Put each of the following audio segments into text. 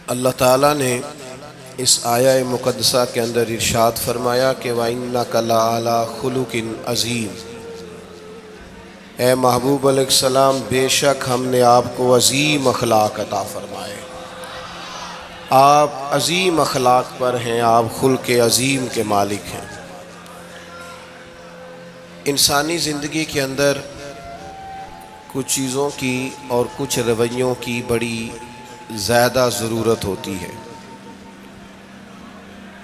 اللہ تعالیٰ نے اس آیہ مقدسہ کے اندر ارشاد فرمایا کہ وَإِنَّكَ لَعَلَىٰ خُلُقٍ عَظِيمٍ، اے محبوب علیہ السلام بے شک ہم نے آپ کو عظیم اخلاق عطا فرمائے۔ آپ عظیم اخلاق پر ہیں، آپ خلق عظیم کے مالک ہیں۔ انسانی زندگی کے اندر کچھ چیزوں کی اور کچھ رویوں کی بڑی زیادہ ضرورت ہوتی ہے۔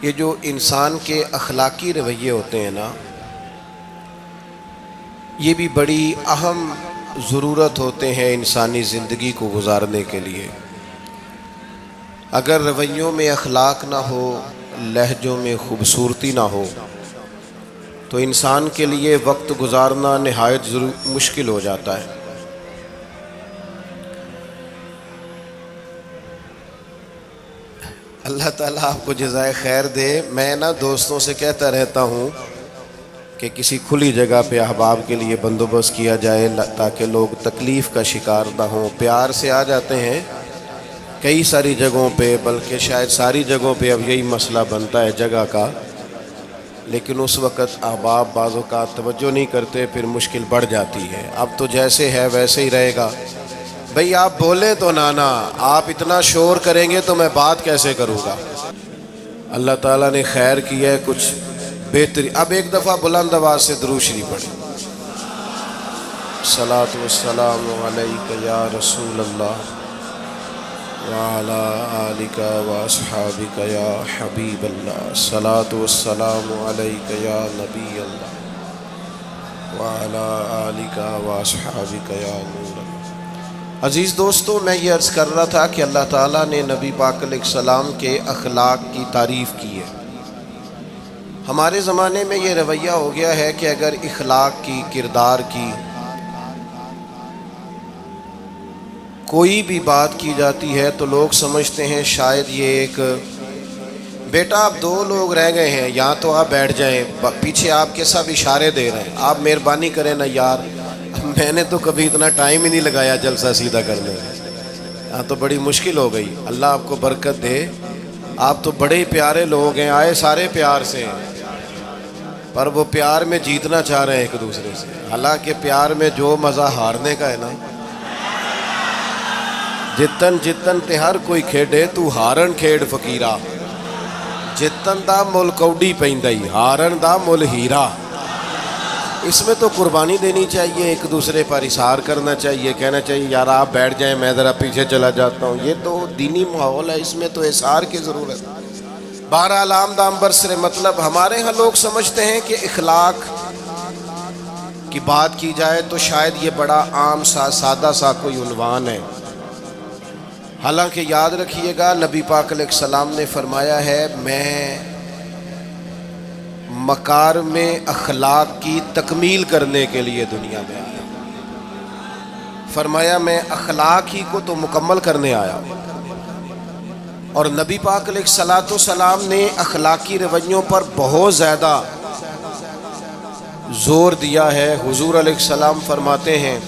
یہ جو انسان کے اخلاقی رویے ہوتے ہیں نا، یہ بھی بڑی اہم ضرورت ہوتے ہیں انسانی زندگی کو گزارنے کے لیے۔ اگر رویوں میں اخلاق نہ ہو، لہجوں میں خوبصورتی نہ ہو، تو انسان کے لیے وقت گزارنا نہایت مشکل ہو جاتا ہے۔ اللہ تعالیٰ آپ کو جزائے خیر دے۔ میں دوستوں سے کہتا رہتا ہوں کہ کسی کھلی جگہ پہ احباب کے لیے بندوبست کیا جائے تاکہ لوگ تکلیف کا شکار نہ ہوں۔ پیار سے آ جاتے ہیں کئی ساری جگہوں پہ، بلکہ شاید ساری جگہوں پہ اب یہی مسئلہ بنتا ہے جگہ کا، لیکن اس وقت احباب بعض اوقات توجہ نہیں کرتے، پھر مشکل بڑھ جاتی ہے۔ اب تو جیسے ہے ویسے ہی رہے گا۔ بھئی آپ بولیں تو نانا، آپ اتنا شور کریں گے تو میں بات کیسے کروں گا؟ اللہ تعالیٰ نے خیر کی ہے، کچھ بہتری۔ اب ایک دفعہ بلند آواز سے درود شریف پڑھیں۔ الصلاۃ والسلام علیک یا رسول اللہ وعلی آلک واصحابک یا حبیب اللہ، الصلاۃ والسلام علیک یا نبی اللہ وعلی آلک واصحابک یا نور اللہ۔ عزیز دوستو، میں یہ عرض کر رہا تھا کہ اللہ تعالیٰ نے نبی پاک علیہ السلام کے اخلاق کی تعریف کی ہے۔ ہمارے زمانے میں یہ رویہ ہو گیا ہے کہ اگر اخلاق کی، کردار کی کوئی بھی بات کی جاتی ہے تو لوگ سمجھتے ہیں شاید یہ ایک بیٹا آپ دو لوگ رہ گئے ہیں، یہاں تو آپ بیٹھ جائیں، پیچھے آپ کے سب اشارے دے رہے ہیں، آپ مہربانی کریں نا یار، میں نے تو کبھی اتنا ٹائم ہی نہیں لگایا جلسہ سیدھا کرنے میں، یہاں تو بڑی مشکل ہو گئی۔ اللہ آپ کو برکت دے، آپ تو بڑے ہی پیارے لوگ ہیں، آئے سارے پیار سے ہیں، پر وہ پیار میں جیتنا چاہ رہے ہیں ایک دوسرے سے۔ حالانکہ پیار میں جو مزہ ہارنے کا ہے نا، جتن جتن تے ہر کوئی کھیڈے تو ہارن کھیڈ فقیرا، جتن دا مل کوڈی پیندائی ہارن دا مل ہیرا۔ اس میں تو قربانی دینی چاہیے، ایک دوسرے پر اثار کرنا چاہیے، کہنا چاہیے یار آپ بیٹھ جائیں میں ذرا پیچھے چلا جاتا ہوں۔ یہ تو دینی ماحول ہے، اس میں تو اثار کی ضرورت ہے۔ بہرحال آمدام برسر مطلب ہمارے ہاں لوگ سمجھتے ہیں کہ اخلاق کی بات کی جائے تو شاید یہ بڑا عام سا سادہ سا کوئی عنوان ہے۔ حالانکہ یاد رکھیے گا نبی پاک علیہ السلام نے فرمایا ہے میں مکارم اخلاق کی تکمیل کرنے کے لیے دنیا میں آیا۔ فرمایا میں اخلاق ہی کو تو مکمل کرنے آیا۔ اور نبی پاک علیہ السلام نے اخلاقی رویوں پر بہت زیادہ زور دیا ہے۔ حضور علیہ السلام فرماتے ہیں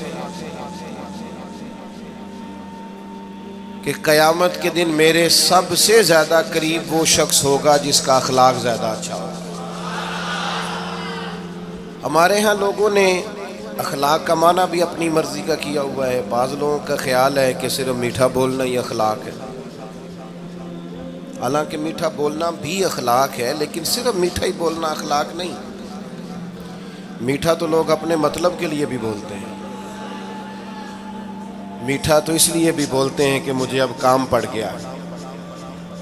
کہ قیامت کے دن میرے سب سے زیادہ قریب وہ شخص ہوگا جس کا اخلاق زیادہ اچھا ہوگا۔ ہمارے ہاں لوگوں نے اخلاق کا معنی بھی اپنی مرضی کا کیا ہوا ہے۔ بعض لوگوں کا خیال ہے کہ صرف میٹھا بولنا ہی اخلاق ہے، حالانکہ میٹھا بولنا بھی اخلاق ہے، لیکن صرف میٹھا ہی بولنا اخلاق نہیں۔ میٹھا تو لوگ اپنے مطلب کے لیے بھی بولتے ہیں، میٹھا تو اس لیے بھی بولتے ہیں کہ مجھے اب کام پڑ گیا،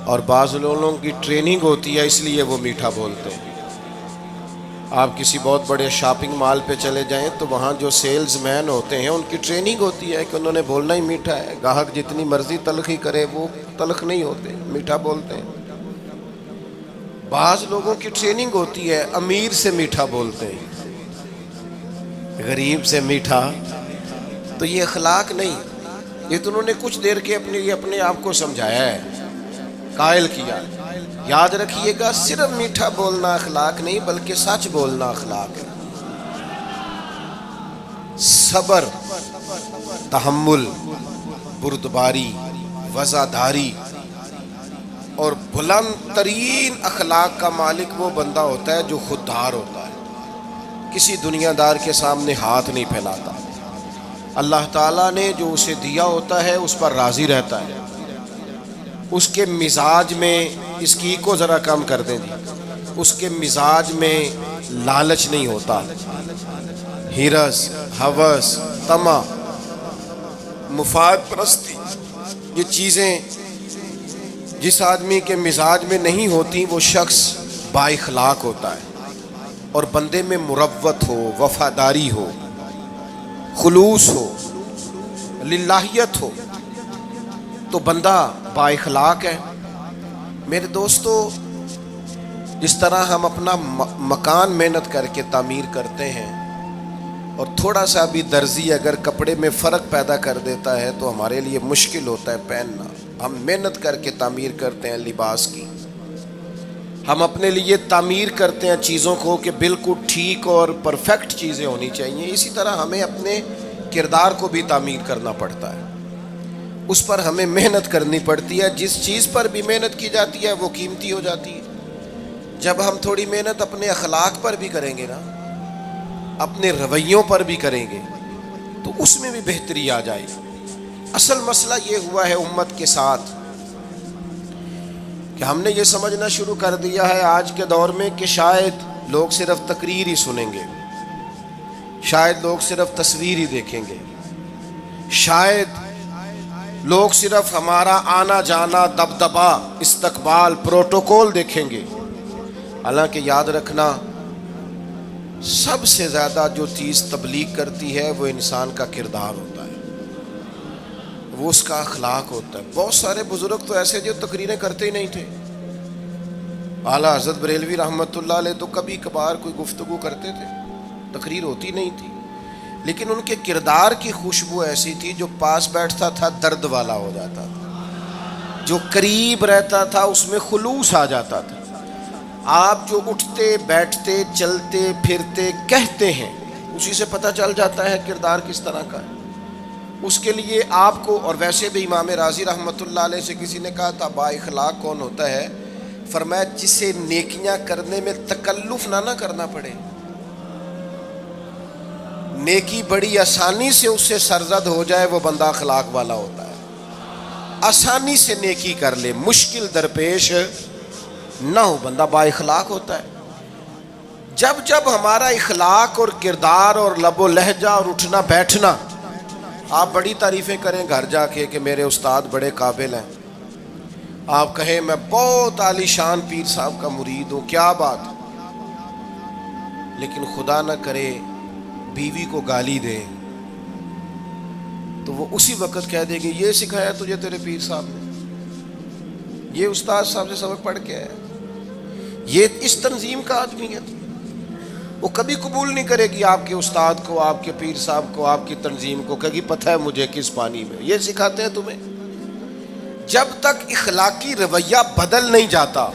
اور بعض لوگوں کی ٹریننگ ہوتی ہے اس لیے وہ میٹھا بولتے ہیں۔ آپ کسی بہت بڑے شاپنگ مال پہ چلے جائیں تو وہاں جو سیلز مین ہوتے ہیں ان کی ٹریننگ ہوتی ہے کہ انہوں نے بولنا ہی میٹھا ہے، گاہک جتنی مرضی تلخی کرے وہ تلخ نہیں ہوتے، میٹھا بولتے ہیں۔ بعض لوگوں کی ٹریننگ ہوتی ہے امیر سے میٹھا بولتے ہیں، غریب سے میٹھا، تو یہ اخلاق نہیں، یہ تو انہوں نے کچھ دیر کے اپنے آپ کو سمجھایا ہے، قائل کیا۔ یاد رکھیے گا صرف میٹھا بولنا اخلاق نہیں بلکہ سچ بولنا اخلاق ہے۔ صبر، تحمل، بردباری، وفاداری، اور بلند ترین اخلاق کا مالک وہ بندہ ہوتا ہے جو خوددار ہوتا ہے، کسی دنیا دار کے سامنے ہاتھ نہیں پھیلاتا، اللہ تعالیٰ نے جو اسے دیا ہوتا ہے اس پر راضی رہتا ہے، اس کے مزاج میں، اس کی کو ذرا کم کر دیں جی، اس کے مزاج میں لالچ نہیں ہوتا، ہرس، ہوس، طمع، مفاد پرستی، یہ چیزیں جس آدمی کے مزاج میں نہیں ہوتی وہ شخص با اخلاق ہوتا ہے، اور بندے میں مروت ہو، وفاداری ہو، خلوص ہو، للہیت ہو تو بندہ با اخلاق ہے۔ میرے دوستو، جس طرح ہم اپنا مکان محنت کر کے تعمیر کرتے ہیں، اور تھوڑا سا بھی درزی اگر کپڑے میں فرق پیدا کر دیتا ہے تو ہمارے لیے مشکل ہوتا ہے پہننا، ہم محنت کر کے تعمیر کرتے ہیں لباس کی، ہم اپنے لیے تعمیر کرتے ہیں چیزوں کو کہ بالکل ٹھیک اور پرفیکٹ چیزیں ہونی چاہیے، اسی طرح ہمیں اپنے کردار کو بھی تعمیر کرنا پڑتا ہے، اس پر ہمیں محنت کرنی پڑتی ہے، جس چیز پر بھی محنت کی جاتی ہے وہ قیمتی ہو جاتی ہے۔ جب ہم تھوڑی محنت اپنے اخلاق پر بھی کریں گے نا، اپنے رویوں پر بھی کریں گے تو اس میں بھی بہتری آ جائے گی۔ اصل مسئلہ یہ ہوا ہے امت کے ساتھ کہ ہم نے یہ سمجھنا شروع کر دیا ہے آج کے دور میں کہ شاید لوگ صرف تقریر ہی سنیں گے، شاید لوگ صرف تصویر ہی دیکھیں گے، شاید لوگ صرف ہمارا آنا جانا، دبدبا، استقبال، پروٹوکول دیکھیں گے۔ حالانکہ یاد رکھنا، سب سے زیادہ جو چیز تبلیغ کرتی ہے وہ انسان کا کردار ہوتا ہے، وہ اس کا اخلاق ہوتا ہے۔ بہت سارے بزرگ تو ایسے جو تقریریں کرتے ہی نہیں تھے، اعلیٰ حضرت بریلوی رحمۃ اللہ علیہ تو کبھی کبھار کوئی گفتگو کرتے تھے، تقریر ہوتی نہیں تھی، لیکن ان کے کردار کی خوشبو ایسی تھی جو پاس بیٹھتا تھا درد والا ہو جاتا تھا، جو قریب رہتا تھا اس میں خلوص آ جاتا تھا۔ آپ جو اٹھتے بیٹھتے چلتے پھرتے کہتے ہیں اسی سے پتہ چل جاتا ہے کردار کس طرح کا ہے۔ اس کے لیے آپ کو، اور ویسے بھی امام راضی رحمۃ اللہ علیہ سے کسی نے کہا تھا با اخلاق کون ہوتا ہے؟ فرمایا جسے نیکیاں کرنے میں تکلف نہ کرنا پڑے، نیکی بڑی آسانی سے اس سے سرزد ہو جائے، وہ بندہ اخلاق والا ہوتا ہے، آسانی سے نیکی کر لے، مشکل درپیش نہ ہو، بندہ با اخلاق ہوتا ہے۔ جب جب ہمارا اخلاق اور کردار اور لب و لہجہ اور اٹھنا بیٹھنا، آپ بڑی تعریفیں کریں گھر جا کے کہ میرے استاد بڑے قابل ہیں، آپ کہیں میں بہت عالی شان پیر صاحب کا مرید ہوں، کیا بات، لیکن خدا نہ کرے بیوی کو گالی دے تو وہ اسی وقت کہہ دے گی یہ سکھایا تجھے تیرے پیر صاحب نے، یہ استاد صاحب سے سبق پڑھ کے ہے، یہ اس تنظیم کا آدمی ہے۔ وہ کبھی قبول نہیں کرے گی آپ کے استاد کو، آپ کے پیر صاحب کو، آپ کی تنظیم کو، کہے گی پتہ ہے مجھے کس پانی میں یہ سکھاتے ہیں تمہیں۔ جب تک اخلاقی رویہ بدل نہیں جاتا،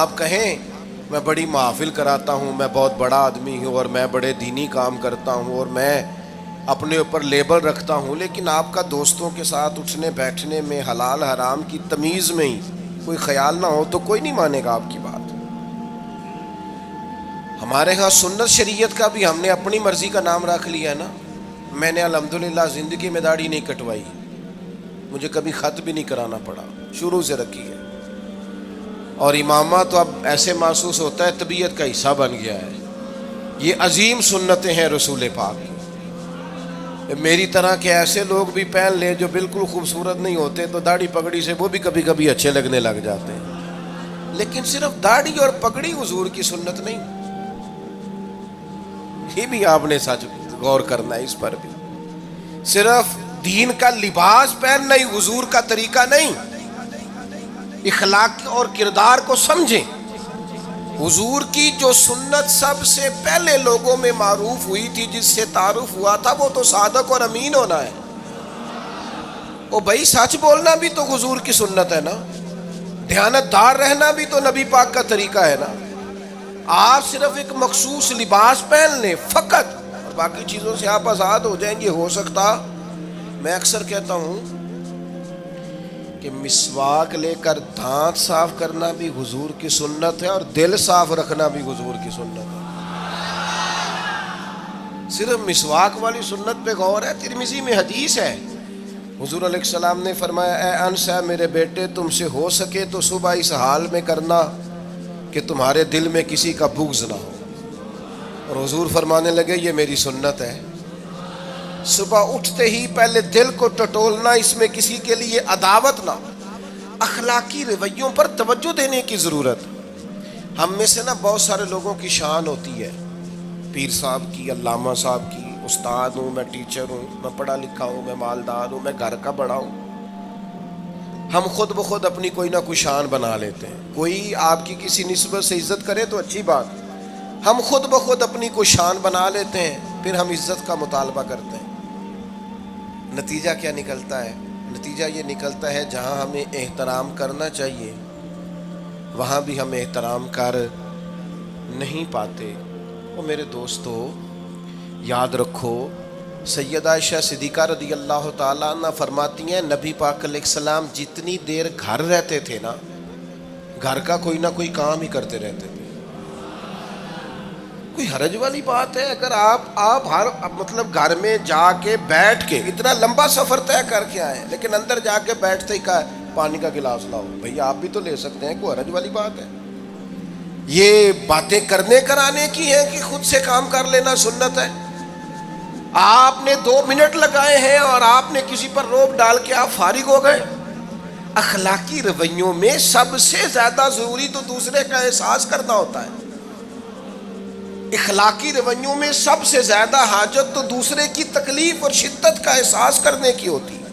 آپ کہیں میں بڑی محافل کراتا ہوں، میں بہت بڑا آدمی ہوں اور میں بڑے دینی کام کرتا ہوں اور میں اپنے اوپر لیبل رکھتا ہوں، لیکن آپ کا دوستوں کے ساتھ اٹھنے بیٹھنے میں حلال حرام کی تمیز میں ہی کوئی خیال نہ ہو تو کوئی نہیں مانے گا آپ کی بات۔ ہمارے ہاں سنت شریعت کا بھی ہم نے اپنی مرضی کا نام رکھ لیا ہے نا۔ میں نے الحمدللہ زندگی میں داڑھی نہیں کٹوائی، مجھے کبھی خط بھی نہیں کرانا پڑا، شروع سے رکھی ہے، اور امامہ تو اب ایسے محسوس ہوتا ہے طبیعت کا حصہ بن گیا ہے۔ یہ عظیم سنتیں ہیں رسول پاک کی، میری طرح کے ایسے لوگ بھی پہن لیں جو بالکل خوبصورت نہیں ہوتے تو داڑھی پگڑی سے وہ بھی کبھی کبھی اچھے لگنے لگ جاتے ہیں، لیکن صرف داڑھی اور پگڑی حضور کی سنت نہیں، یہ بھی آپ نے سچ غور کرنا ہے اس پر بھی۔ صرف دین کا لباس پہننا ہی حضور کا طریقہ نہیں، اخلاق اور کردار کو سمجھیں۔ حضور کی جو سنت سب سے پہلے لوگوں میں معروف ہوئی تھی، جس سے تعارف ہوا تھا، وہ تو صادق اور امین ہونا ہے۔ او بھائی سچ بولنا بھی تو حضور کی سنت ہے نا، دیانتدار رہنا بھی تو نبی پاک کا طریقہ ہے نا۔ آپ صرف ایک مخصوص لباس پہن لیں فقط اور باقی چیزوں سے آپ آزاد ہو جائیں گے، ہو سکتا، میں اکثر کہتا ہوں کہ مسواک لے کر دانت صاف کرنا بھی حضور کی سنت ہے اور دل صاف رکھنا بھی حضور کی سنت ہے. صرف مسواک والی سنت پہ غور ہے. ترمذی میں حدیث ہے، حضور علیہ السلام نے فرمایا اے انس ہے میرے بیٹے، تم سے ہو سکے تو صبح اس حال میں کرنا کہ تمہارے دل میں کسی کا بغض نہ ہو. اور حضور فرمانے لگے یہ میری سنت ہے. صبح اٹھتے ہی پہلے دل کو ٹٹولنا، اس میں کسی کے لیے عداوت نہ. اخلاقی رویوں پر توجہ دینے کی ضرورت. ہم میں سے نا بہت سارے لوگوں کی شان ہوتی ہے، پیر صاحب کی، علامہ صاحب کی، استاد ہوں، میں ٹیچر ہوں، میں پڑھا لکھا ہوں، میں مالدار ہوں، میں گھر کا بڑا ہوں. ہم خود بخود اپنی کوئی نہ کوئی شان بنا لیتے ہیں. کوئی آپ کی کسی نسبت سے عزت کرے تو اچھی بات، ہم خود بخود اپنی کوئی شان بنا لیتے ہیں، پھر ہم عزت کا مطالبہ کرتے ہیں. نتیجہ کیا نکلتا ہے؟ نتیجہ یہ نکلتا ہے جہاں ہمیں احترام کرنا چاہیے وہاں بھی ہم احترام کر نہیں پاتے. وہ میرے دوستو یاد رکھو، سیدہ عائشہ صدیقہ رضی اللہ تعالیٰ عنہ فرماتی ہیں نبی پاک علیہ السلام جتنی دیر گھر رہتے تھے نا، گھر کا کوئی نہ کوئی کام ہی کرتے رہتے تھے. کوئی حرج والی بات ہے اگر آپ ہر مطلب گھر میں جا کے بیٹھ کے اتنا لمبا سفر طے کر کے آئے لیکن اندر جا کے بیٹھتے ہی کہا پانی کا گلاس لاؤ. بھئی آپ بھی تو لے سکتے ہیں، کوئی حرج والی بات ہے؟ یہ باتیں کرنے کرانے کی ہیں کہ خود سے کام کر لینا سنت ہے؟ آپ نے 2 منٹ لگائے ہیں اور آپ نے کسی پر روب ڈال کے آپ فارغ ہو گئے. اخلاقی رویوں میں سب سے زیادہ ضروری تو دوسرے کا احساس کرنا ہوتا ہے. اخلاقی رویوں میں سب سے زیادہ حاجت تو دوسرے کی تکلیف اور شدت کا احساس کرنے کی ہوتی ہے.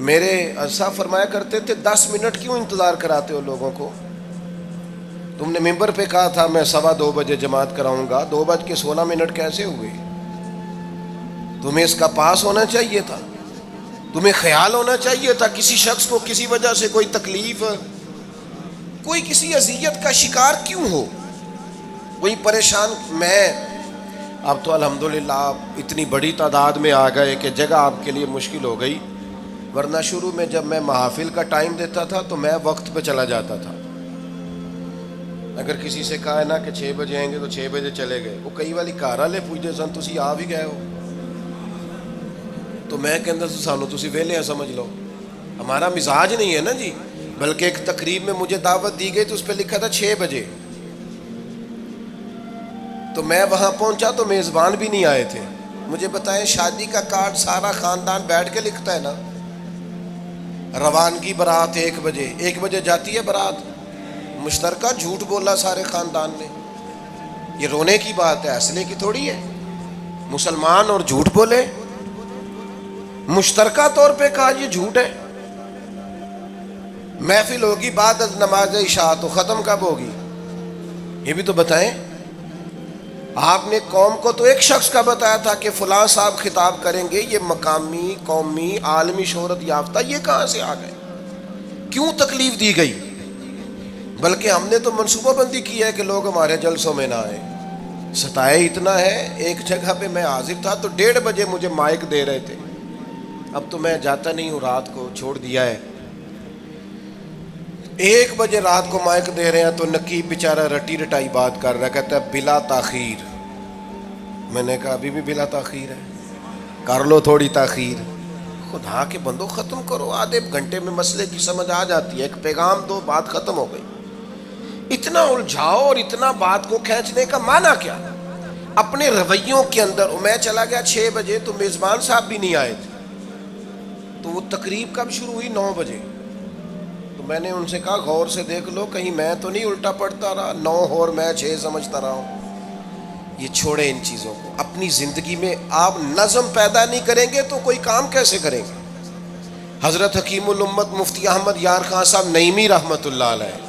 میرے اسا فرمایا کرتے تھے 10 منٹ کیوں انتظار کراتے ہو لوگوں کو؟ تم نے ممبر پہ کہا تھا میں 2:15 بجے جماعت کراؤں گا، 2:16 کیسے ہوئے؟ تمہیں اس کا پاس ہونا چاہیے تھا، تمہیں خیال ہونا چاہیے تھا کسی شخص کو کسی وجہ سے کوئی تکلیف، کوئی کسی اذیت کا شکار کیوں ہو، کوئی پریشان. میں اب تو الحمدللہ آپ اتنی بڑی تعداد میں آ گئے کہ جگہ آپ کے لیے مشکل ہو گئی، ورنہ شروع میں جب میں محافل کا ٹائم دیتا تھا تو میں وقت پہ چلا جاتا تھا. اگر کسی سے کہا ہے نا کہ 6 بجے آئیں گے تو 6 بجے چلے گئے. وہ کئی والی کار والے پوچھتے سن تسی آ بھی گئے ہو تو میں کہتا سانو تسی ویلے سمجھ لو. ہمارا مزاج نہیں ہے نا جی. بلکہ ایک تقریب میں مجھے دعوت دی گئی تو اس پہ لکھا تھا 6 بجے، تو میں وہاں پہنچا تو میزبان بھی نہیں آئے تھے. مجھے بتائیں شادی کا کارڈ سارا خاندان بیٹھ کے لکھتا ہے نا، روانگی برات 1 بجے، 1 بجے جاتی ہے برات، مشترکہ جھوٹ بولا سارے خاندان نے. یہ رونے کی بات ہے، ہنسنے کی تھوڑی ہے. مسلمان اور جھوٹ بولے، مشترکہ طور پہ کہا یہ جھوٹ ہے. محفل ہوگی بعد از نماز عشاء تو ختم کب ہوگی یہ بھی تو بتائیں. آپ نے قوم کو تو ایک شخص کا بتایا تھا کہ فلاں صاحب خطاب کریں گے، یہ مقامی، قومی، عالمی شہرت یافتہ، یہ کہاں سے آ گئے؟ کیوں تکلیف دی گئی؟ بلکہ ہم نے تو منصوبہ بندی کی ہے کہ لوگ ہمارے جلسوں میں نہ آئے. ستائے اتنا ہے، ایک جگہ پہ میں حاضر تھا تو 1:30 بجے مجھے مائک دے رہے تھے. اب تو میں جاتا نہیں ہوں، رات کو چھوڑ دیا ہے. 1 بجے رات کو مائک دے رہے ہیں تو نقیب بیچارہ رٹی رٹائی بات کر رہا ہے، کہتا ہے بلا تاخیر. میں نے کہا ابھی بھی بلا تاخیر ہے، کر لو تھوڑی تاخیر. خدا کے بندو ختم کرو، آدھے گھنٹے میں مسئلے کی سمجھ آ جاتی ہے، ایک پیغام دو، بات ختم ہو گئی. اتنا الجھاؤ اور اتنا بات کو کھینچنے کا معنی کیا؟ اپنے رویوں کے اندر. میں چلا گیا 6 بجے تو میزبان صاحب بھی نہیں آئے تھے، تو وہ تقریب کب شروع ہوئی؟ 9 بجے. تو میں نے ان سے کہا غور سے دیکھ لو کہیں میں تو نہیں الٹا پڑتا رہا، 9 اور میں 6 سمجھتا رہا ہوں. یہ چھوڑیں ان چیزوں کو. اپنی زندگی میں آپ نظم پیدا نہیں کریں گے تو کوئی کام کیسے کریں گے؟ حضرت حکیم الامت مفتی احمد یار خان صاحب نعیمی رحمۃ اللہ علیہ،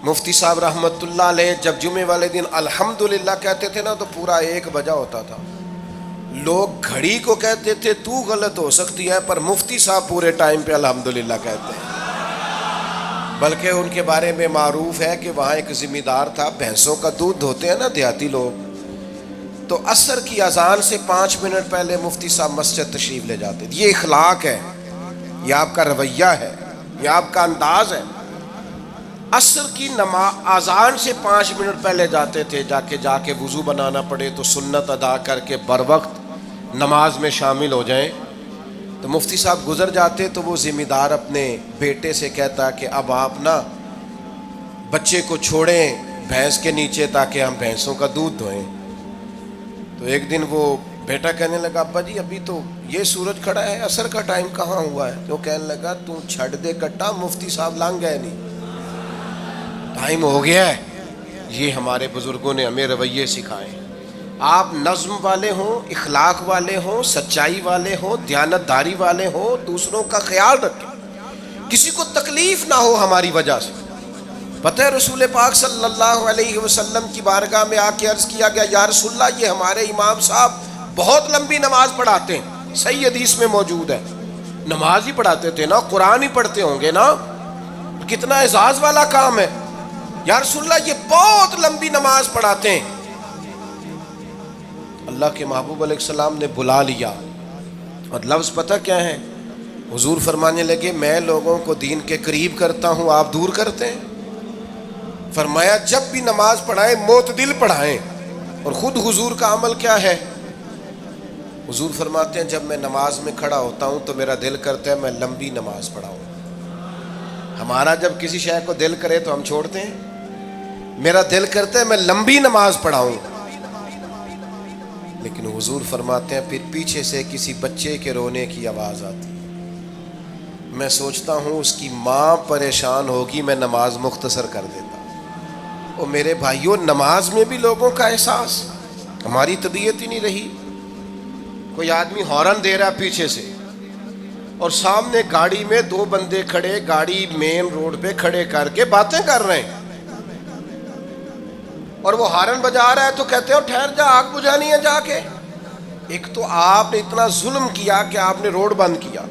مفتی صاحب رحمۃ اللہ علیہ جب جمعے والے دن الحمدللہ کہتے تھے نا تو پورا 1 بجا ہوتا تھا. لوگ گھڑی کو کہتے تھے تو غلط ہو سکتی ہے، پر مفتی صاحب پورے ٹائم پہ الحمدللہ کہتے ہیں. بلکہ ان کے بارے میں معروف ہے کہ وہاں ایک ذمہ دار تھا، بھینسوں کا دودھ دھوتے ہیں نا دیہاتی لوگ، تو عصر کی اذان سے 5 منٹ پہلے مفتی صاحب مسجد تشریف لے جاتے تھے. یہ اخلاق ہے، یہ آپ کا رویہ ہے، یہ آپ کا انداز ہے. عصر کی اذان سے 5 منٹ پہلے جاتے تھے، جا کے وضو بنانا پڑے تو سنت ادا کر کے بر وقت نماز میں شامل ہو جائیں. تو مفتی صاحب گزر جاتے تو وہ ذمہ دار اپنے بیٹے سے کہتا کہ اب آپ نا بچے کو چھوڑیں بھینس کے نیچے تاکہ ہم بھینسوں کا دودھ دھوئیں. تو ایک دن وہ بیٹا کہنے لگا ابا جی ابھی تو یہ سورج کھڑا ہے، عصر کا ٹائم کہاں ہوا ہے؟ تو کہنے لگا تو چھڑ دے کٹا، مفتی صاحب لانگ گئے نہیں، ٹائم ہو گیا ہے. یہ ہمارے بزرگوں نے ہمیں رویے سکھائے. آپ نظم والے ہوں، اخلاق والے ہوں، سچائی والے ہوں، دیانت داری والے ہوں، دوسروں کا خیال رکھیں، کسی کو تکلیف نہ ہو ہماری وجہ سے. پتہ ہے رسول پاک صلی اللہ علیہ وسلم کی بارگاہ میں آ کے عرض کیا گیا یا رسول اللہ یہ ہمارے امام صاحب بہت لمبی نماز پڑھاتے ہیں. صحیح حدیث میں موجود ہے، نماز ہی پڑھاتے تھے نا، قرآن ہی پڑھتے ہوں گے نا، کتنا اعزاز والا کام ہے. یا رسول اللہ یہ بہت لمبی نماز پڑھاتے ہیں. اللہ کے محبوب علیہ السلام نے بلا لیا اور لفظ پتہ کیا ہے؟ حضور فرمانے لگے میں لوگوں کو دین کے قریب کرتا ہوں، آپ دور کرتے ہیں. فرمایا جب بھی نماز پڑھائیں معتدل پڑھائیں. اور خود حضور کا عمل کیا ہے؟ حضور فرماتے ہیں جب میں نماز میں کھڑا ہوتا ہوں تو میرا دل کرتا ہے میں لمبی نماز پڑھاؤں. ہمارا جب کسی شے کو دل کرے تو ہم چھوڑتے ہیں، میرا دل کرتا ہے میں لمبی نماز پڑھاؤں. لیکن حضور فرماتے ہیں پھر پیچھے سے کسی بچے کے رونے کی آواز آتی، میں سوچتا ہوں اس کی ماں پریشان ہوگی، میں نماز مختصر کر دیتا. اور میرے بھائیوں نماز میں بھی لوگوں کا احساس، ہماری طبیعت ہی نہیں رہی. کوئی آدمی ہارن دے رہا پیچھے سے اور سامنے گاڑی میں 2 بندے کھڑے، گاڑی مین روڈ پہ کھڑے کر کے باتیں کر رہے ہیں، اور وہ ہارن بجا رہا ہے تو کہتے ہو ٹھہر جا آگ بجھانی ہے جا کے. ایک تو آپ نے اتنا ظلم کیا کہ آپ نے روڈ بند کیا،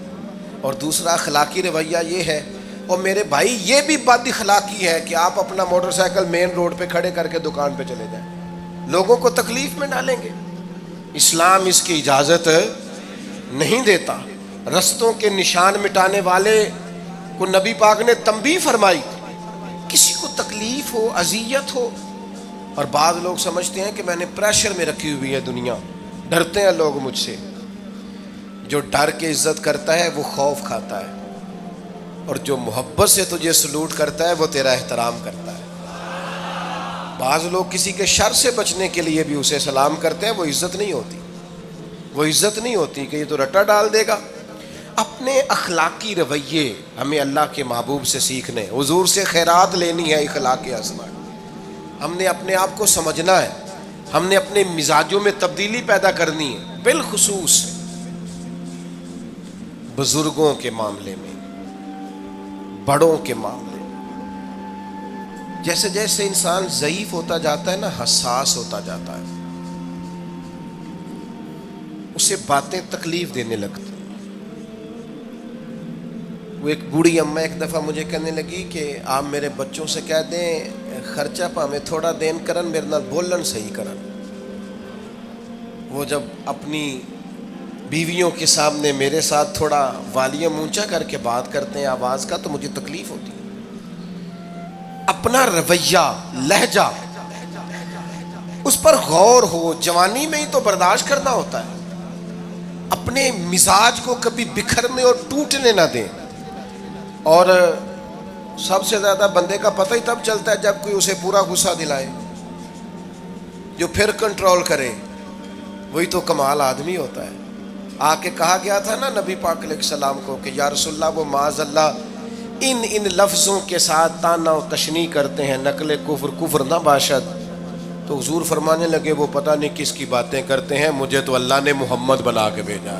اور دوسرا اخلاقی رویہ یہ ہے. اور میرے بھائی یہ بھی بد اخلاقی ہے کہ آپ اپنا موٹر سائیکل مین روڈ پہ کھڑے کر کے دکان پہ چلے جائیں، لوگوں کو تکلیف میں ڈالیں گے. اسلام اس کی اجازت نہیں دیتا. رستوں کے نشان مٹانے والے کو نبی پاک نے تنبیہ فرمائی، کسی کو تکلیف ہو، اذیت ہو. اور بعض لوگ سمجھتے ہیں کہ میں نے پریشر میں رکھی ہوئی ہے دنیا، ڈرتے ہیں لوگ مجھ سے. جو ڈر کے عزت کرتا ہے وہ خوف کھاتا ہے، اور جو محبت سے تجھے سلوٹ کرتا ہے وہ تیرا احترام کرتا ہے. بعض لوگ کسی کے شر سے بچنے کے لیے بھی اسے سلام کرتے ہیں، وہ عزت نہیں ہوتی، وہ عزت نہیں ہوتی کہ یہ تو رٹا ڈال دے گا. اپنے اخلاقی رویے ہمیں اللہ کے محبوب سے سیکھنے، حضور سے خیرات لینی ہے. اخلاق اسما ہم نے اپنے آپ کو سمجھنا ہے، ہم نے اپنے مزاجوں میں تبدیلی پیدا کرنی ہے، بالخصوص بزرگوں کے معاملے میں، بڑوں کے معاملے میں. جیسے جیسے انسان ضعیف ہوتا جاتا ہے نا، حساس ہوتا جاتا ہے، اسے باتیں تکلیف دینے لگتی. وہ ایک بوڑھی اماں ایک دفعہ مجھے کہنے لگی کہ آپ میرے بچوں سے کہہ دیں خرچہ پا میں تھوڑا دین کرن، میرے نال بولن صحیح کرن. وہ جب اپنی بیویوں کے سامنے میرے ساتھ تھوڑا والیوم اونچا کر کے بات کرتے ہیں آواز کا تو مجھے تکلیف ہوتی ہے. اپنا رویہ، لہجہ، اس پر غور ہو. جوانی میں ہی تو برداشت کرنا ہوتا ہے. اپنے مزاج کو کبھی بکھرنے اور ٹوٹنے نہ دیں. اور سب سے زیادہ بندے کا پتہ ہی تب چلتا ہے جب کوئی اسے پورا غصہ دلائے، جو پھر کنٹرول کرے، وہی تو کمال آدمی ہوتا ہے. آ کے کہا گیا تھا نا نبی پاک علیہ السلام کو کہ یا رسول اللہ وہ معاذ اللہ ان لفظوں کے ساتھ تانا و تشنیع کرتے ہیں، نقل کفر نہ باشد. تو حضور فرمانے لگے وہ پتہ نہیں کس کی باتیں کرتے ہیں، مجھے تو اللہ نے محمد بنا کے بھیجا،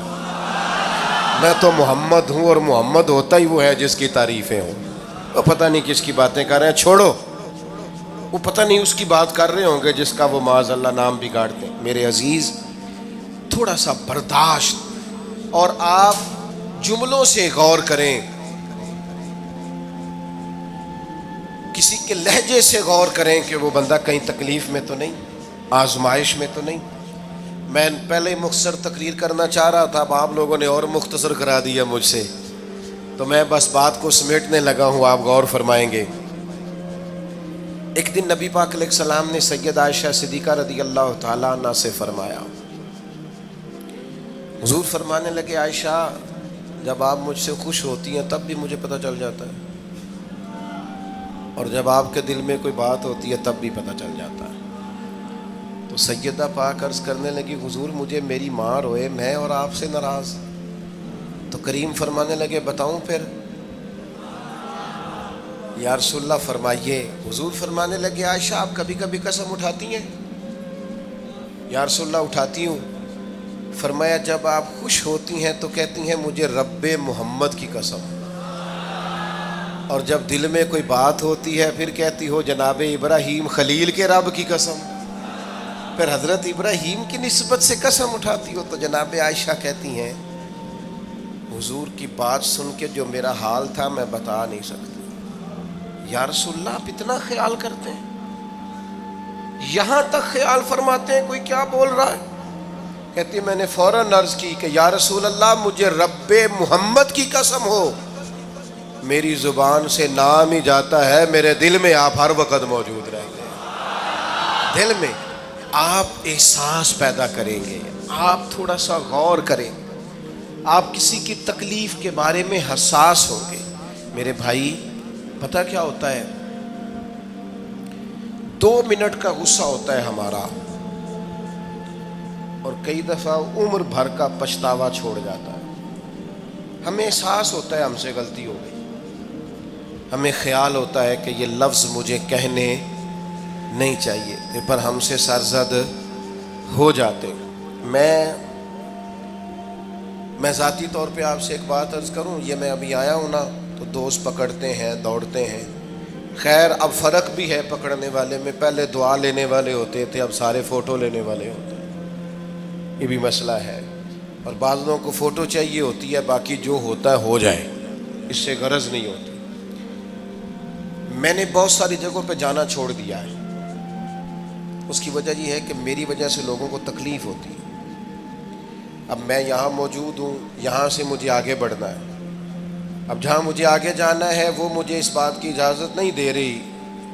میں تو محمد ہوں، اور محمد ہوتا ہی وہ ہے جس کی تعریفیں ہوں. وہ پتہ نہیں کس کی باتیں کر رہے ہیں، چھوڑو. وہ پتہ نہیں اس کی بات کر رہے ہوں گے جس کا وہ معاذ اللہ نام بگاڑتے ہیں. میرے عزیز تھوڑا سا برداشت، اور آپ جملوں سے غور کریں، کسی کے لہجے سے غور کریں کہ وہ بندہ کہیں تکلیف میں تو نہیں، آزمائش میں تو نہیں. میں پہلے مختصر تقریر کرنا چاہ رہا تھا، اب آپ لوگوں نے اور مختصر کرا دیا مجھ سے، تو میں بس بات کو سمیٹنے لگا ہوں، آپ غور فرمائیں گے۔ ایک دن نبی پاک علیہ السلام نے سید عائشہ صدیقہ رضی اللہ تعالیٰ عنہ سے فرمایا، حضور فرمانے لگے عائشہ جب آپ مجھ سے خوش ہوتی ہیں تب بھی مجھے پتہ چل جاتا ہے، اور جب آپ کے دل میں کوئی بات ہوتی ہے تب بھی پتہ چل جاتا ہے۔ تو سیدہ پاک عرض کرنے لگی حضور مجھے میری ماں روئے میں اور آپ سے ناراض، تو کریم فرمانے لگے بتاؤں پھر؟ یا رسول اللہ فرمائیے۔ حضور فرمانے لگے عائشہ آپ کبھی کبھی قسم اٹھاتی ہیں؟ یا رسول اللہ اٹھاتی ہوں۔ فرمایا جب آپ خوش ہوتی ہیں تو کہتی ہیں مجھے رب محمد کی قسم، اور جب دل میں کوئی بات ہوتی ہے پھر کہتی ہو جناب ابراہیم خلیل کے رب کی قسم، پھر حضرت ابراہیم کی نسبت سے قسم اٹھاتی ہو۔ تو جناب عائشہ کہتی ہیں حضور کی بات سن کے جو میرا حال تھا میں بتا نہیں سکتی۔ یا رسول اللہ آپ اتنا خیال کرتے ہیں، یہاں تک خیال فرماتے ہیں کوئی کیا بول رہا ہے؟ کہتی میں نے فوراً عرض کی کہ یا رسول اللہ مجھے رب محمد کی قسم ہو، میری زبان سے نام ہی جاتا ہے، میرے دل میں آپ ہر وقت موجود رہیں گے۔ دل میں آپ احساس پیدا کریں گے، آپ تھوڑا سا غور کریں، آپ کسی کی تکلیف کے بارے میں حساس ہوں گے۔ میرے بھائی پتہ کیا ہوتا ہے، 2 منٹ کا غصہ ہوتا ہے ہمارا، اور کئی دفعہ عمر بھر کا پچھتاوا چھوڑ جاتا ہے۔ ہمیں احساس ہوتا ہے ہم سے غلطی ہو گئی، ہمیں خیال ہوتا ہے کہ یہ لفظ مجھے کہنے نہیں چاہیے تھے، پر ہم سے سرزد ہو جاتے۔ میں ذاتی طور پہ آپ سے ایک بات عرض کروں، یہ میں ابھی آیا ہوں نا تو دوست پکڑتے ہیں دوڑتے ہیں، خیر اب فرق بھی ہے پکڑنے والے میں، پہلے دعا لینے والے ہوتے تھے اب سارے فوٹو لینے والے ہوتے ہیں، یہ بھی مسئلہ ہے۔ اور بعض لوگوں کو فوٹو چاہیے ہوتی ہے، باقی جو ہوتا ہے ہو جائے، اس سے غرض نہیں ہوتی۔ میں نے بہت ساری جگہوں پہ جانا چھوڑ دیا ہے، اس کی وجہ یہ ہے کہ میری وجہ سے لوگوں کو تکلیف ہوتی ہے۔ اب میں یہاں موجود ہوں، یہاں سے مجھے آگے بڑھنا ہے، اب جہاں مجھے آگے جانا ہے وہ مجھے اس بات کی اجازت نہیں دے رہی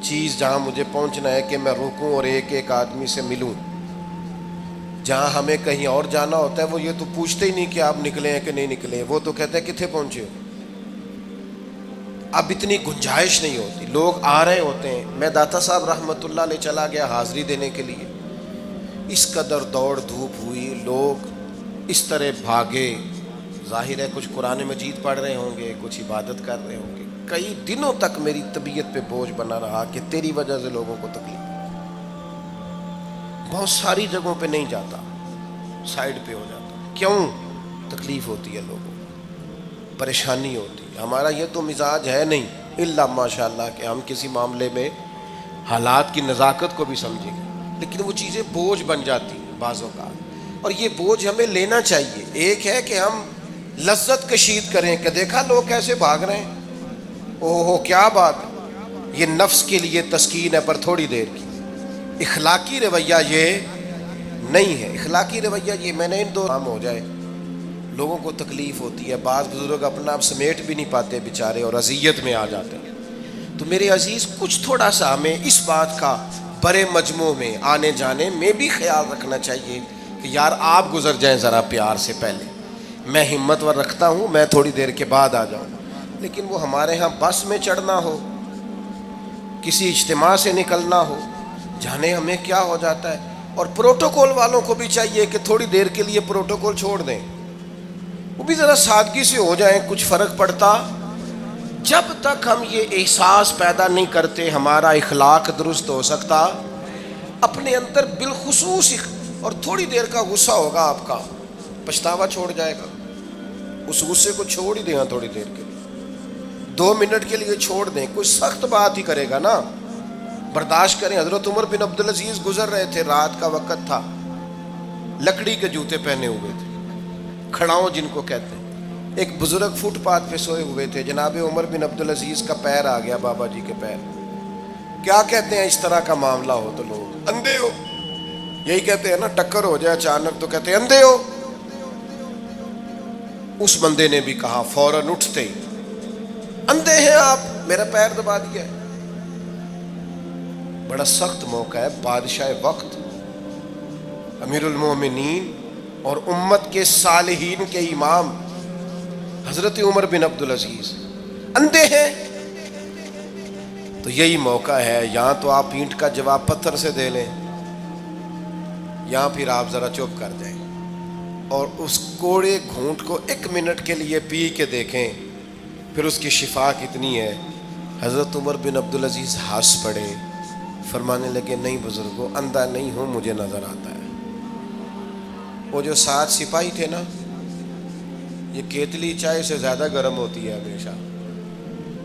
چیز جہاں مجھے پہنچنا ہے کہ میں رکوں اور ایک ایک آدمی سے ملوں۔ جہاں ہمیں کہیں اور جانا ہوتا ہے وہ یہ تو پوچھتے ہی نہیں کہ آپ نکلے ہیں کہ نہیں نکلے، وہ تو کہتے ہیں کتنے پہنچے ہو۔ اب اتنی گنجائش نہیں ہوتی، لوگ آ رہے ہوتے ہیں۔ میں داتا صاحب رحمۃ اللہ علیہ چلا گیا حاضری دینے کے لیے، اس قدر دوڑ دھوپ ہوئی، لوگ اس طرح بھاگے، ظاہر ہے کچھ قرآن مجید پڑھ رہے ہوں گے، کچھ عبادت کر رہے ہوں گے۔ کئی دنوں تک میری طبیعت پہ بوجھ بنا رہا کہ تیری وجہ سے لوگوں کو تکلیف۔ بہت ساری جگہوں پہ نہیں جاتا، سائیڈ پہ ہو جاتا۔ کیوں؟ تکلیف ہوتی ہے لوگوں کو، پریشانی ہوتی ہے۔ ہمارا یہ تو مزاج ہے نہیں الا ماشاء اللہ کہ ہم کسی معاملے میں حالات کی نزاکت کو بھی سمجھیں گے، لیکن وہ چیزیں بوجھ بن جاتی ہیں بعض اوقات، اور یہ بوجھ ہمیں لینا چاہیے۔ ایک ہے کہ ہم لذت کشید کریں کہ دیکھا لوگ کیسے بھاگ رہے ہیں، اوہ کیا بات ہے، یہ نفس کے لیے تسکین ہے پر تھوڑی دیر کی۔ اخلاقی رویہ یہ نہیں ہے، اخلاقی رویہ یہ میں نے ان دو کام ہو جائے، لوگوں کو تکلیف ہوتی ہے، بعض بزرگ اپنا آپ سمیٹ بھی نہیں پاتے بیچارے اور اذیت میں آ جاتے ہیں۔ تو میرے عزیز کچھ تھوڑا سا ہمیں اس بات کا بڑے مجموع میں آنے جانے میں بھی خیال رکھنا چاہیے کہ یار آپ گزر جائیں ذرا پیار سے، پہلے میں ہمت ور رکھتا ہوں، میں تھوڑی دیر کے بعد آ جاؤں۔ لیکن وہ ہمارے ہاں بس میں چڑھنا ہو، کسی اجتماع سے نکلنا ہو، جانے ہمیں کیا ہو جاتا ہے۔ اور پروٹوکول والوں کو بھی چاہیے کہ تھوڑی دیر کے لیے پروٹوکول چھوڑ دیں، وہ بھی ذرا سادگی سے ہو جائیں، کچھ فرق پڑتا۔ جب تک ہم یہ احساس پیدا نہیں کرتے ہمارا اخلاق درست ہو سکتا، اپنے اندر بالخصوص اور تھوڑی دیر کا غصہ ہوگا آپ کا، پچھتاوا چھوڑ جائے گا۔ اس غصے کو چھوڑ ہی دیں، تھوڑی دیر کے لیے 2 منٹ کے لیے چھوڑ دیں، کوئی سخت بات ہی کرے گا نا برداشت کریں۔ حضرت عمر بن عبدالعزیز گزر رہے تھے، رات کا وقت تھا، لکڑی کے جوتے پہنے ہوئے تھے، کھڑاؤں جن کو کہتے ہیں۔ ایک بزرگ فٹ پاتھ پہ سوئے ہوئے تھے، جناب عمر بن عبدالعزیز کا پیر آ گیا، بابا جی کے پیر۔ کیا کہتے ہیں اس طرح کا معاملہ ہو تو لوگ اندھے ہو، یہی کہتے ہیں نا، ٹکر ہو جائے اچانک تو کہتے ہیں اندھے ہو. اس بندے نے بھی کہا فوراً اٹھتے ہی، اندھے ہیں آپ، میرا پیر دبا دیا. بڑا سخت موقع ہے. بادشاہ وقت، امیر المومنین اور امت کے صالحین کے امام حضرت عمر بن عبدالعزیز اندھے ہیں. تو یہی موقع ہے، یہاں تو آپ اینٹ کا جواب پتھر سے دے لیں، یہاں پھر آپ ذرا چپ کر جائیں اور اس کوڑے گھونٹ کو 1 منٹ کے لیے پی کے دیکھیں، پھر اس کی شفا کتنی ہے. حضرت عمر بن عبدالعزیز ہنس پڑے، فرمانے لگے نہیں بزرگوں، اندھا نہیں ہوں، مجھے نظر آتا ہے. وہ جو 7 سپاہی تھے نا، یہ کیتلی چائے سے زیادہ گرم ہوتی ہے ہمیشہ،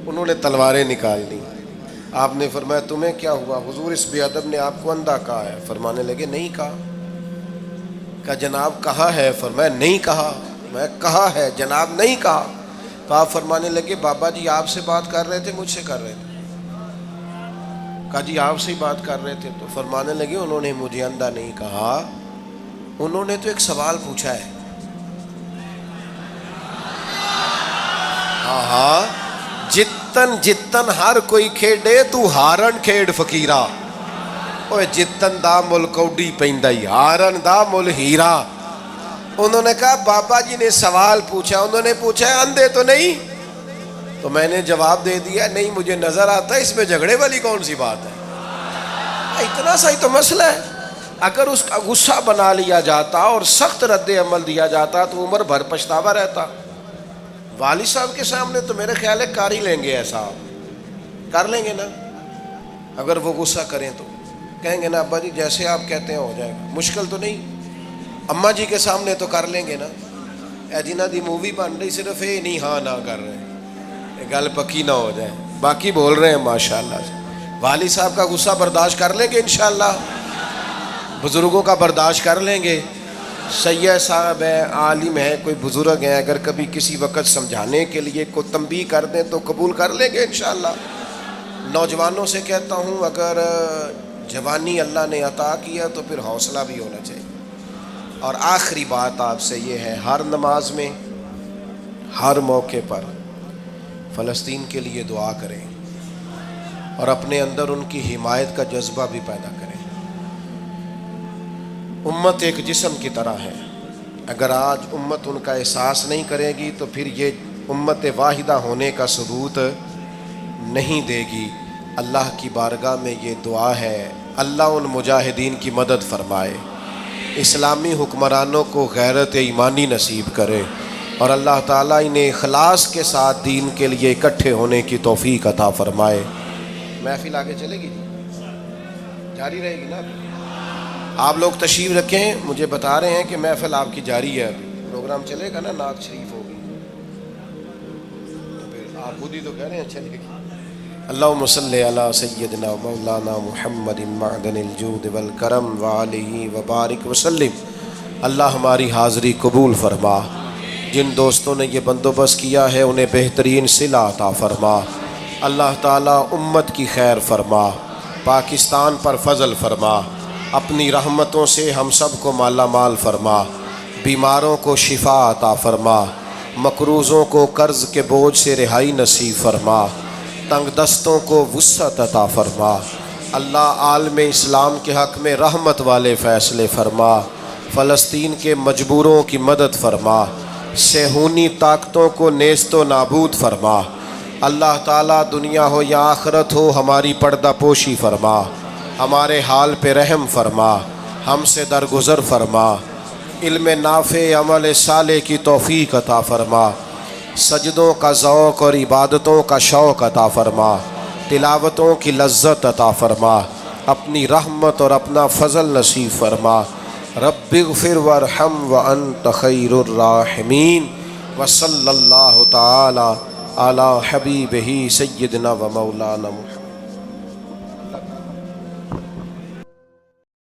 انہوں نے تلواریں نکال لی. آپ نے فرمایا تمہیں کیا ہوا؟ حضور اس بے ادب نے آپ کو اندھا کہا ہے. فرمانے لگے نہیں کہا. کہا جناب کہا ہے؟ فرمایا نہیں کہا. میں کہا ہے جناب نہیں کہا. تو آپ فرمانے لگے بابا جی آپ سے بات کر رہے تھے مجھ سے کر رہے تھے؟ کہا جی آپ سے ہی بات کر رہے تھے. تو فرمانے لگے انہوں نے مجھے اندھا نہیں کہا، انہوں نے تو ایک سوال پوچھا ہے. ہاں جتن جتن ہر کوئی کھیڈے تو ہارن کھیڈ فقیرا. اوے جتن دا مل کوڈی پیندائی، ہارن دا مل ہیرا. انہوں نے کہا بابا جی نے سوال پوچھا، انہوں نے پوچھا ہے اندھے تو نہیں؟ تو میں نے جواب دے دیا نہیں مجھے نظر آتا ہے، اس میں جھگڑے والی کون سی بات ہے؟ اتنا سا ہی تو مسئلہ ہے. اگر اس کا غصہ بنا لیا جاتا اور سخت رد عمل دیا جاتا تو عمر بھر پچھتاوا رہتا. والد صاحب کے سامنے تو میرے خیال ہے کر ہی لیں گے، ایسا کر لیں گے نا. اگر وہ غصہ کریں تو کہیں گے نا ابا جی جیسے آپ کہتے ہیں ہو جائے گا، مشکل تو نہیں. اماں جی کے سامنے تو کر لیں گے نا. اے جنہ دی مووی بن رہی صرف یہ نہیں ہاں نہ کر رہے ہیں، گل پکی نہ ہو جائے، باقی بول رہے ہیں ماشاءاللہ سے. والد صاحب کا غصہ برداشت کر لیں گے انشاءاللہ، بزرگوں کا برداشت کر لیں گے. سید صاحب ہیں، عالم ہیں، کوئی بزرگ ہیں، اگر کبھی کسی وقت سمجھانے کے لیے کوئی تنبیہ کر دیں تو قبول کر لیں گے انشاءاللہ. نوجوانوں سے کہتا ہوں اگر جوانی اللہ نے عطا کیا تو پھر حوصلہ بھی ہونا چاہیے. اور آخری بات آپ سے یہ ہے، ہر نماز میں ہر موقع پر فلسطین کے لیے دعا کریں اور اپنے اندر ان کی حمایت کا جذبہ بھی پیدا کریں. امت ایک جسم کی طرح ہے، اگر آج امت ان کا احساس نہیں کرے گی تو پھر یہ امت واحدہ ہونے کا ثبوت نہیں دے گی. اللہ کی بارگاہ میں یہ دعا ہے، اللہ ان مجاہدین کی مدد فرمائے، اسلامی حکمرانوں کو غیرت ایمانی نصیب کرے، اور اللہ تعالیٰ انہیں اخلاص کے ساتھ دین کے لیے اکٹھے ہونے کی توفیق عطا فرمائے. محفل آگے چلے گی جی، جاری رہے گی نا؟ آپ لوگ تشریف رکھیں، مجھے بتا رہے ہیں کہ محفل آپ کی جاری ہے، ابھی پروگرام چلے گا نا، نعت شریف ہوگی تو پھر آپ خود ہی تو کہہ رہے ہیں چلے گی. اللہم صلی علی سیدنا مولانا محمد معدن الجود والکرم وآلہ وبارک وسلم. اللہ ہماری حاضری قبول فرما. جن دوستوں نے یہ بندوبست کیا ہے انہیں بہترین صلہ عطا فرما. اللہ تعالیٰ امت کی خیر فرما، پاکستان پر فضل فرما، اپنی رحمتوں سے ہم سب کو مالا مال فرما، بیماروں کو شفا عطا فرما، مقروضوں کو قرض کے بوجھ سے رہائی نصیب فرما، تنگ دستوں کو وسعت عطا فرما. اللہ عالم اسلام کے حق میں رحمت والے فیصلے فرما، فلسطین کے مجبوروں کی مدد فرما، صہیونی طاقتوں کو نیست و نابود فرما. اللہ تعالیٰ دنیا ہو یا آخرت ہو ہماری پردہ پوشی فرما، ہمارے حال پہ رحم فرما، ہم سے درگزر فرما، علم نافع عمل صالح کی توفیق عطا فرما، سجدوں کا ذوق اور عبادتوں کا شوق عطا فرما، تلاوتوں کی لذت عطا فرما، اپنی رحمت اور اپنا فضل نصیب فرما. رب اغفر وارحم وانت خیر الراحمین. وصلی اللہ تعالی علی حبیبہ سیدنا و مولانا محمد.